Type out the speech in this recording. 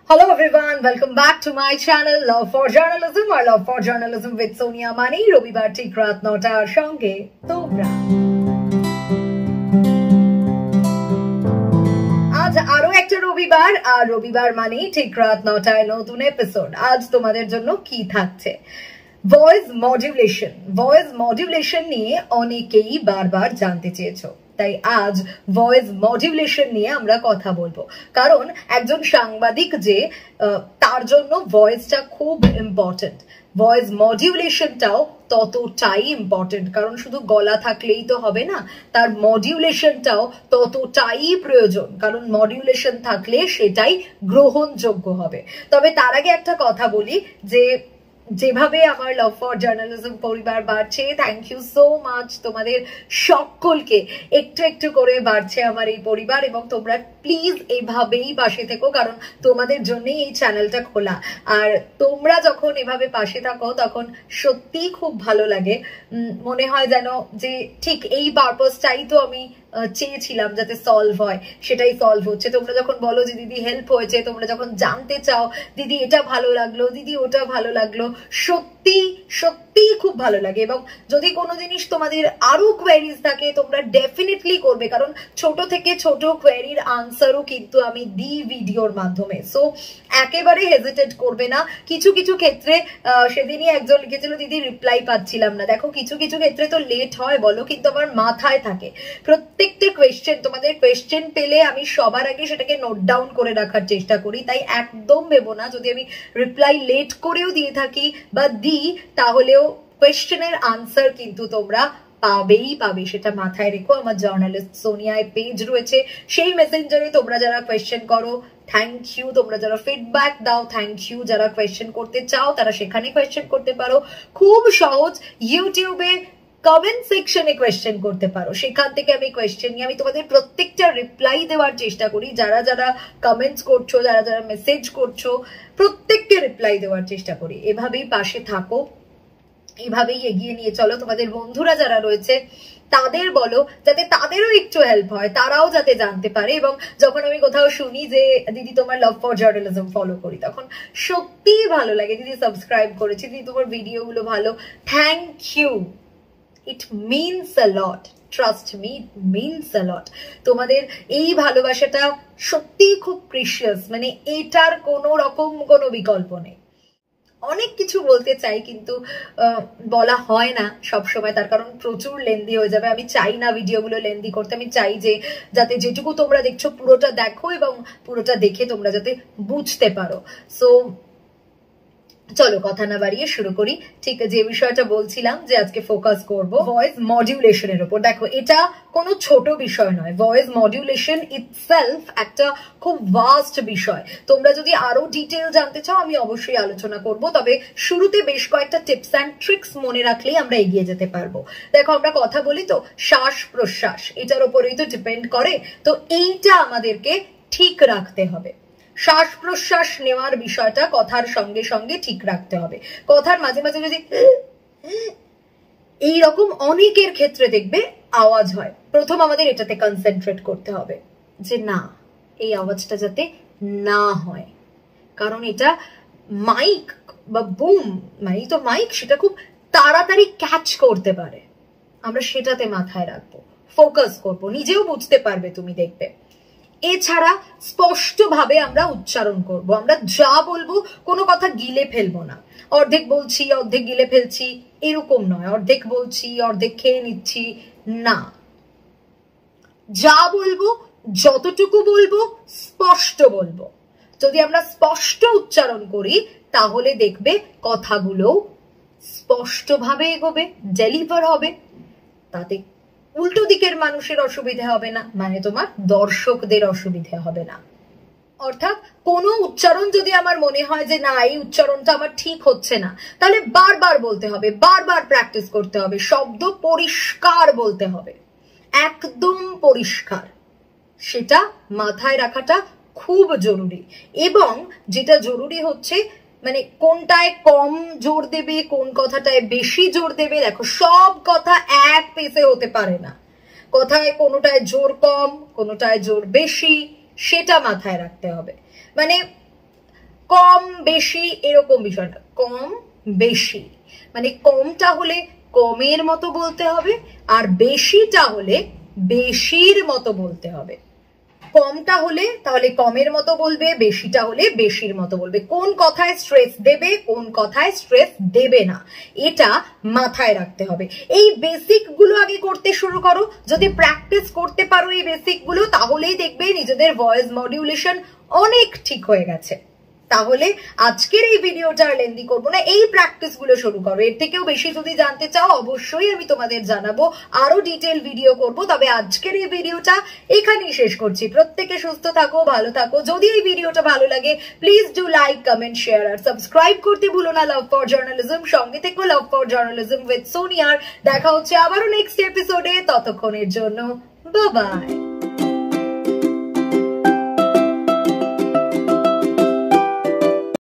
Hello everyone, welcome back to my channel Love for Journalism or Love for Journalism with Sonia Mani. রবিবার ঠিক রাত 9টার সঙ্গে তোমরা। আজ আরো একটা রবিবার, আর রবিবার মানেই ঠিক রাত 9টায় নতুন এপিসোড। আজ তোমাদের জন্য কি থাকছে? ভয়েস মডুলেশন নিয়ে অনেকেই বারবার জানতে চেয়েছো, তাই আজ ভয়েস মডুলেশন নিয়ে আমরা কথা বলবো। কারণ একজন সাংবাদিক যে তার জন্য ভয়েসটা খুব ইম্পর্টেন্ট, ভয়েস মডুলেশনটাও ততটাই ইম্পর্টেন্ট। কারণ শুধু গলা থাকলেই তো হবে না, তার মডুলেশনটাও ততটাই প্রয়োজন। কারণ মডুলেশন থাকলে সেটাই গ্রহণযোগ্য হবে। তবে তার আগে একটা কথা বলি, যেভাবে আমার লাভ ফর জার্নালিজম পরিবার বাড়ছে, থ্যাংক ইউ সো মাচ তোমাদের সকলকে। একটু একটু করে বাড়ছে আমার এই পরিবার, এবং তোমরা প্লিজ এভাবেই পাশে থেকো, কারণ তোমাদের জন্যই এই চ্যানেলটা খোলা। আর তোমরা যখন এভাবে পাশে থাকো তখন সত্যিই খুব ভালো লাগে। মনে হয় যেন যে ঠিক এই পারপাসটাই তো আমি চেয়েছিলাম যাতে সলভ হয়, সেটাই সলভ হচ্ছে। তোমরা যখন বলো যে দিদি হেল্প হয়েছে, তোমরা যখন জানতে চাও দিদি এটা ভালো লাগলো, দিদি ওটা ভালো লাগলো, সত্যি সত্যি খুব ভালো লাগে। এবং যদি কোনো জিনিস তোমাদের আরো কোয়েরিজ থাকে তোমরা ডেফিনেটলি করবে, কারণ ছোট থেকে ছোট কোয়েরির আনসারও কিন্তু আমি দিই ভিডিওর মাধ্যমে। সো একেবারে হেজিটেট করবে না। কিছু কিছু ক্ষেত্রে সেদিনই একজন লিখেছিল দিদি রিপ্লাই পাচ্ছিলাম না। দেখো কিছু কিছু ক্ষেত্রে তো লেট হয় বলো, কিন্তু আমার মাথায় থাকে প্রত্যেকটা কোয়েশ্চেন। তোমাদের কোয়েশ্চেন পেলে আমি সবার আগে সেটাকে নোট ডাউন করে রাখার চেষ্টা করি, তাই একদম ভেবো না যদি আমি রিপ্লাই লেট করেও দিয়ে থাকি বা দিই, তাহলেও কোয়েশ্চেনের আনসার কিন্তু তোমরা পাবে, সেটা মাথায় রেখো। আমার জার্নালিস্ট সোনিয়ায় পেজ রয়েছে, সেই মেসেঞ্জারে তোমরা যারা কোয়েশ্চেন করো থ্যাংক ইউ, তোমরা যারা ফিডব্যাক দাও থ্যাংক ইউ, যারা কোয়েশ্চেন করতে চাও তারা সেখানে কোয়েশ্চেন করতে পারো। খুব সহজ, ইউটিউবে কমেন্ট সেকশনে কোয়েশ্চেন করতে পারো, সেখান থেকে আমি কোয়েশ্চেন নিয়ে আমি তোমাদের প্রত্যেকটা রিপ্লাই দেওয়ার চেষ্টা করি। যারা যারা কমেন্টস করছো, যারা যারা মেসেজ করছো, প্রত্যেককে রিপ্লাই দেওয়ার চেষ্টা করি। এভাবেই পাশে থাকো, এভাবেই এগিয়ে নিয়ে চলো। তোমাদের বন্ধুরা যারা রয়েছে তাদের বলো যাতে তাদেরও একটু হেল্প হয়, তারাও যাতে জানতে পারে। এবং যখন আমি কোথাও শুনি যে দিদি তোমার লাভ ফর জার্নালিজম ফলো করি, তখন সত্যিই ভালো লাগে। দিদি সাবস্ক্রাইব করেছি, দিদি তোমার ভিডিওগুলো ভালো, thank you. It means a lot, trust me, it means a lot. তোমাদের এই ভালোবাসাটা সত্যিই খুব প্রিশিয়াস, মানে এটার কোনো রকম কোনো বিকল্প নেই। অনেক কিছু বলতে চাই কিন্তু বলা হয় না সবসময়, তার কারণ প্রচুর লেন্দি হয়ে যাবে। আমি চাই না ভিডিওগুলো লেন্দি করতে, আমি চাই যে যাতে যেটুকু তোমরা দেখছো পুরোটা দেখো এবং পুরোটা দেখে তোমরা যাতে বুঝতে পারো। সো চলো কথা না বাড়িয়ে শুরু করি। ঠিক যে বিষয়টা বলছিলাম যে আজকে ফোকাস করব ভয়েস মডুলেশনের উপর। দেখো এটা কোনো ছোট বিষয় নয়, ভয়েস মডুলেশন ইটসেলফ একটা খুব ভাস্ট বিষয়। তোমরা যদি আরো ডিটেল জানতে চাও আমি অবশ্যই আলোচনা করব, তবে শুরুতে বেশ কয়েকটা টিপস অ্যান্ড ট্রিক্স মনে রাখলেই আমরা এগিয়ে যেতে পারবো। দেখো আমরা কথা বলি তো শ্বাস প্রশ্বাস, এটার উপরেই তো ডিপেন্ড করে। তো এইটা আমাদেরকে ঠিক রাখতে হবে। শ্বাস প্রশ্বাস নেওয়ার বিষয়টা কথার সঙ্গে সঙ্গে ঠিক রাখতে হবে। কথার মাঝে মাঝে যদি এইরকম অনেকের ক্ষেত্রে দেখবে আওয়াজ হয়, প্রথম আমাদের এটাতে কনসেন্ট্রেট করতে হবে যে না, এই আওয়াজটা যাতে না হয়। কারণ এটা মাইক বা বুম, মানে তো মাইক, সেটা খুব তাড়াতাড়ি ক্যাচ করতে পারে। আমরা সেটাতে মাথায় রাখবো, ফোকাস করবো, নিজেও বুঝতে পারবে তুমি, দেখবে। এছাড়া স্পষ্টভাবে আমরা উচ্চারণ করব। আমরা যা বলবো কোনো কথা গিলে ফেলবো না। অর্ধেক বলছি অর্ধেক গিলে ফেলছি এরকম নয়, অর্ধেক বলছি অর্ধেক খেয়ে নিচ্ছি না। যা বলবো, যতটুকু বলবো, স্পষ্ট বলবো। যদি আমরা স্পষ্ট উচ্চারণ করি তাহলে দেখবে কথাগুলো স্পষ্টভাবে এগোবে, ডেলিভার হবে। তাতে উল্টো দিকের মানুষের অসুবিধে হবে না, মানে তোমার দর্শকদের অসুবিধে হবে না। অর্থাৎ কোনো উচ্চারণ যদি আমার মনে হয় যে না এই উচ্চারণটা আমার ঠিক হচ্ছে না, তাহলে বারবার বলতে হবে, বারবার প্র্যাকটিস করতে হবে। শব্দ পরিষ্কার বলতে হবে, একদম পরিষ্কার। সেটা মাথায় রাখাটা খুব জরুরি। এবং যেটা জরুরি হচ্ছে মানে কোনটায় কম জোর দেবে, কোন কথাটায় বেশি জোর দেবে। দেখো সব কথা এক পেসে হতে পারে না, কথায় কোনোটায় জোর কম কোনোটায় জোর বেশি, সেটা মাথায় রাখতে হবে। মানে কম বেশি এরকম বিষয় না, কম বেশি মানে কমটা হলে কমের মতো বলতে হবে, আর বেশিটা হলে বেশির মতো বলতে হবে। কমটা হলে তাহলে কমের মতো বলবে, বেশিটা হলে বেশির মতো বলবে। কোন কথায় স্ট্রেস দেবে, কোন কথায় স্ট্রেস দেবে না, এটা মাথায় রাখতে হবে। এই বেসিক গুলো আগে করতে শুরু করো। যদি প্র্যাকটিস করতে পারো এই বেসিক গুলো, তাহলেই দেখবে নিজেদের ভয়েস মডিউলেশন অনেক ঠিক হয়ে গেছে। তাহলে আজকের এই ভিডিওটা আর লেন্দি করবো না, এই প্র্যাকটিস গুলো শুরু করো। এর থেকেও বেশি যদি জানতে চাও অবশ্যই আমি তোমাদের জানাবো, আরো ডিটেল ভিডিও করব। তবে আজকের এই ভিডিওটা এখানেই শেষ করছি। প্রত্যেকে সুস্থ থাকো, ভালো থাকো। যদি এই ভিডিওটা ভালো লাগে please do like, comment, share আর সাবস্ক্রাইব করতে ভুলো না। লাভ ফর জার্নালিজম সঙ্গে থেকো, লাভ ফর জার্নালিজম উইথ সোনিয়ার। দেখা হচ্ছে আবারও নেক্সট এপিসোডে। ততক্ষণের জন্য বাই বাই।